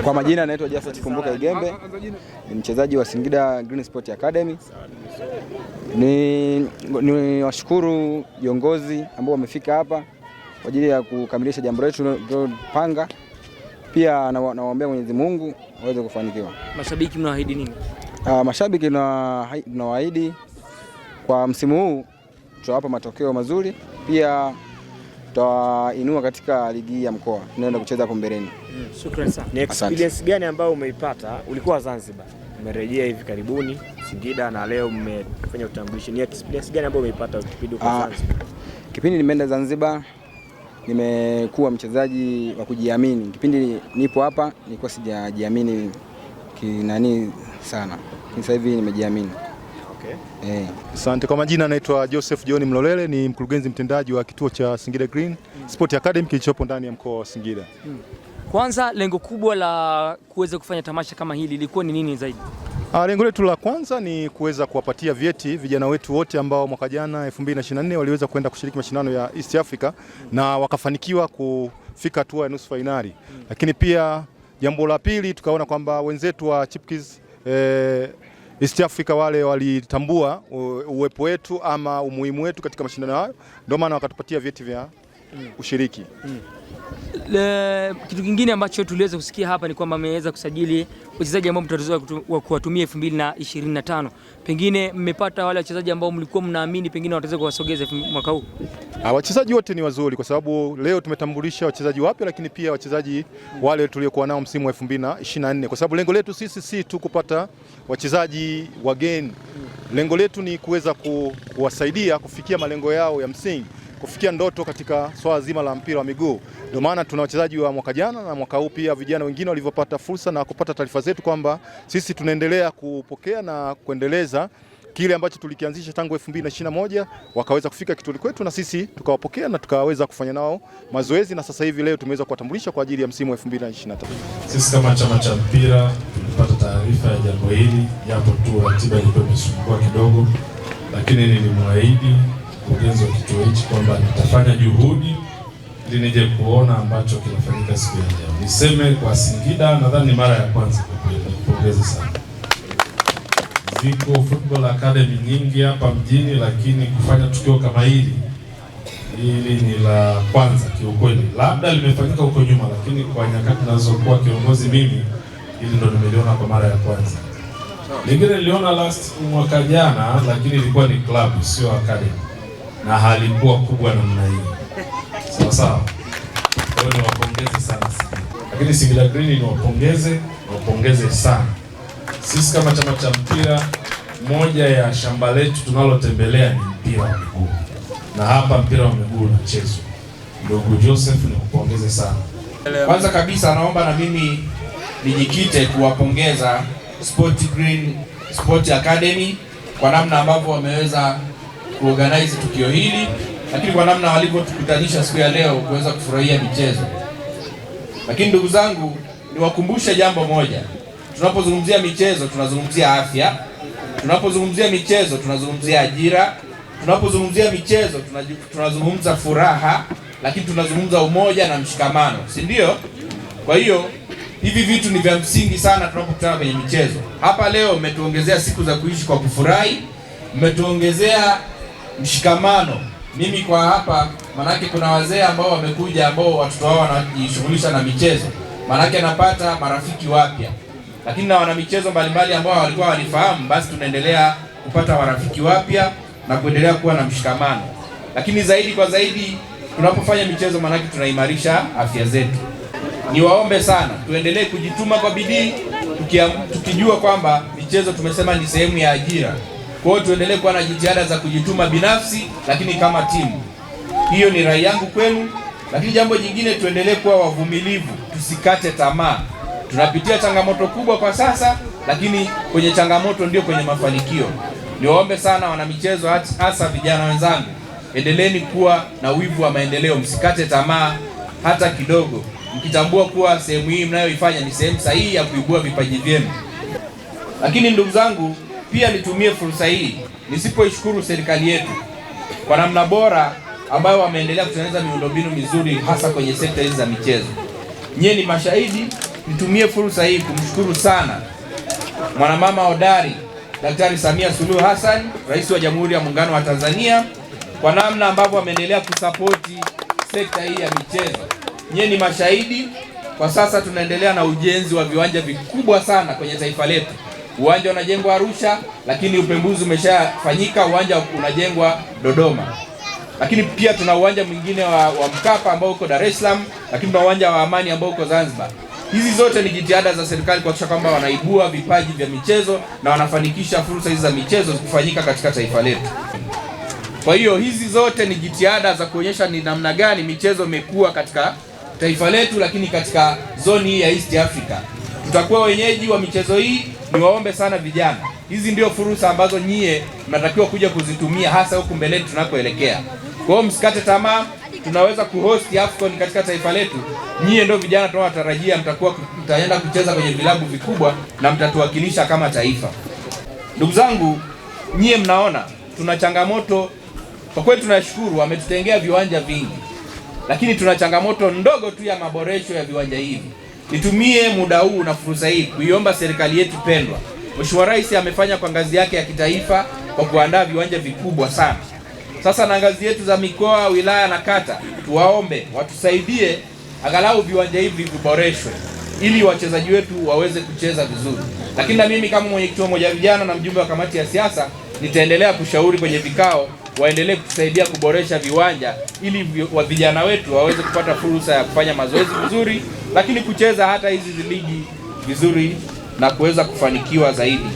Kwa majina naitwa Jafet Kumbuka Igembe, ni mchezaji wa Singida Green Sport Academy. Ni washukuru viongozi ambao wamefika hapa kwa ajili ya kukamilisha jambo letu tulilopanga. Pia nawaombea Mwenyezi Mungu waweze kufanikiwa. Mashabiki mnawaahidi nini? Mashabiki tunawaahidi kwa msimu huu tutawapa matokeo mazuri, pia tutainua katika ligi ya mkoa. Tunaenda kucheza hapo mbeleni. Shukrani sana. Ni experience gani ambayo umeipata? Ulikuwa Zanzibar, umerejea hivi karibuni Singida na leo mmefanya utambulisho. Ni experience gani ambayo umeipata kipindi uko Zanzibar? Kipindi nimeenda Zanzibar nimekuwa mchezaji wa kujiamini. Kipindi nipo hapa nilikuwa sijajiamini kinani sana. Sasa hivi nimejiamini. Okay. Asante. Kwa majina naitwa Joseph John Mlolele, ni mkurugenzi mtendaji wa kituo cha Singida Green Sport Academy kilichopo ndani ya mkoa wa Singida. Kwanza lengo kubwa la kuweza kufanya tamasha kama hili lilikuwa ni nini zaidi? Lengo letu la kwanza ni kuweza kuwapatia vyeti vijana wetu wote ambao mwaka jana 2024 waliweza kwenda kushiriki mashindano ya East Africa na wakafanikiwa kufika hatua ya nusu finali. Lakini pia jambo la pili tukaona kwamba wenzetu wa Chipkiz East Africa wale walitambua uwepo wetu ama umuhimu wetu katika mashindano hayo, ndio maana wakatupatia vyeti vya ushiriki. Kitu kingine ambacho tuliweza kusikia hapa ni kwamba mmeweza kusajili wachezaji ambao mtaweza kuwatumia 2025. Pengine mmepata wale wachezaji ambao mlikuwa mnaamini pengine wataweza kuwasogeza mwaka huu? Wachezaji wote ni wazuri kwa sababu leo tumetambulisha wachezaji wapya, lakini pia wachezaji wale tuliokuwa nao msimu wa 2024, kwa sababu lengo letu sisi si tu kupata wachezaji wageni. Lengo letu ni kuweza kuwasaidia kufikia malengo yao ya msingi, kufikia ndoto katika swala zima la mpira wa miguu. Ndio maana tuna wachezaji wa mwaka jana na mwaka huu pia vijana wengine walivyopata fursa na kupata taarifa zetu kwamba sisi tunaendelea kupokea na kuendeleza kile ambacho tulikianzisha tangu 2021, wakaweza kufika kituoni kwetu na sisi tukawapokea na tukaweza kufanya nao mazoezi, na sasa hivi leo tumeweza kuwatambulisha kwa ajili ya msimu wa 2025. Sisi kama chama cha mpira tulipata taarifa ya jambo hili, japo tu ratiba ilikuwa imesumbua kidogo, lakini nilimwahidi mkurugenzi wa kituo hichi kwamba nitafanya juhudi ili nije kuona ambacho kinafanyika siku ya leo. Niseme kwa Singida, nadhani ni mara ya kwanza kwa kweli, nikupongeze sana. Ziko football academy nyingi hapa mjini, lakini kufanya tukio kama hili ni la kwanza kiukweli. Labda limefanyika huko nyuma, lakini kwa nyakati nazokuwa kiongozi mimi, hili ndo nimeliona kwa mara ya kwanza. Lingine niliona last mwaka jana, lakini ilikuwa ni club sio academy, na halikuwa kubwa namna hii. Sawa sawa. Kwa hiyo niwapongeze sana Singida. Lakini Singida Green niwapongeze sana. Sisi kama chama cha mpira, moja ya shamba letu tunalotembelea ni mpira wa miguu. Na hapa mpira wa miguu unachezwa. Ndugu Joseph, nikupongeze sana. Kwanza kabisa naomba na mimi nijikite kuwapongeza Green Sport Academy kwa namna ambavyo wameweza kuorganize tukio hili, lakini kwa namna walivyotukutanisha siku ya leo kuweza kufurahia michezo. Lakini ndugu zangu, niwakumbushe jambo moja. Tunapozungumzia michezo tunazungumzia afya. Tunapozungumzia michezo tunazungumzia ajira. Tunapozungumzia michezo tunazungumza furaha, lakini tunazungumza umoja na mshikamano, si ndio? Kwa hiyo hivi vitu ni vya msingi sana tunapokutana kwenye michezo. Hapa leo mmetuongezea siku za kuishi kwa kufurahi, mmetuongezea mshikamano. Mimi kwa hapa manake kuna wazee ambao wamekuja ambao watoto wao wanajishughulisha na michezo. Manake napata marafiki wapya. Lakini na wana michezo mbalimbali ambao walikuwa wanifahamu, basi tunaendelea kupata marafiki wapya na kuendelea kuwa na mshikamano. Lakini zaidi kwa zaidi tunapofanya michezo manake tunaimarisha afya zetu. Niwaombe sana tuendelee kujituma kwa bidii, tukijua kwamba michezo tumesema ni sehemu ya ajira. Kwa hiyo tuendelee kuwa na jitihada za kujituma binafsi, lakini kama timu. Hiyo ni rai yangu kwenu. Lakini jambo jingine, tuendelee kuwa wavumilivu, tusikate tamaa. Tunapitia changamoto kubwa kwa sasa, lakini kwenye changamoto ndio kwenye mafanikio. Niwaombe sana wana michezo, hasa vijana wenzangu, endeleeni kuwa na wivu wa maendeleo, msikate tamaa hata kidogo, mkitambua kuwa sehemu hii mnayoifanya ni sehemu sahihi ya kuibua vipaji vyenu. Lakini ndugu zangu, pia nitumie fursa hii nisipoishukuru serikali yetu kwa namna bora ambayo wameendelea kutengeneza miundombinu mizuri hasa kwenye sekta hizi za michezo. Nyie ni mashahidi, nitumie fursa hii kumshukuru sana mwanamama hodari Daktari Samia Suluhu Hassan, Rais wa Jamhuri ya Muungano wa Tanzania, kwa namna ambavyo ameendelea kusapoti sekta hii ya michezo. Nyie ni mashahidi, kwa sasa tunaendelea na ujenzi wa viwanja vikubwa sana kwenye taifa letu. Uwanja unajengwa Arusha, lakini upembuzi umeshafanyika, uwanja unajengwa Dodoma. Lakini pia tuna uwanja mwingine wa Mkapa ambao uko Dar es Salaam, lakini tuna uwanja wa Amani ambao uko Zanzibar. Hizi zote ni jitihada za serikali kuhakikisha kwamba wanaibua vipaji vya michezo na wanafanikisha fursa hizi za michezo kufanyika katika taifa letu. Kwa hiyo hizi zote ni jitihada za kuonyesha ni namna gani michezo imekuwa katika taifa letu, lakini katika zoni hii ya East Africa. Tutakuwa wenyeji wa michezo hii. Niwaombe sana vijana, hizi ndio fursa ambazo nyie mnatakiwa kuja kuzitumia, hasa huku mbeleni tunakoelekea. Kwa hiyo msikate tamaa, tunaweza kuhost AFCON katika taifa letu. Nyie ndio vijana tunawatarajia, mtaenda kucheza kwenye vilabu vikubwa na mtatuwakilisha kama taifa. Ndugu zangu, nyie mnaona tuna changamoto. Kwa kweli tunashukuru wametutengea viwanja vingi, lakini tuna changamoto ndogo tu ya maboresho ya viwanja hivi. Nitumie muda huu na fursa hii kuiomba serikali yetu pendwa. Mheshimiwa Rais amefanya kwa ngazi yake ya kitaifa kwa kuandaa viwanja vikubwa sana. Sasa na ngazi yetu za mikoa, wilaya na kata, tuwaombe watusaidie angalau viwanja hivi viboreshwe ili wachezaji wetu waweze kucheza vizuri. Lakini na mimi kama mwenyekiti wa Umoja wa Vijana na mjumbe wa kamati ya siasa nitaendelea kushauri kwenye vikao waendelee kutusaidia kuboresha viwanja ili vijana wetu waweze kupata fursa ya kufanya mazoezi vizuri, lakini kucheza hata hizi ligi vizuri na kuweza kufanikiwa zaidi.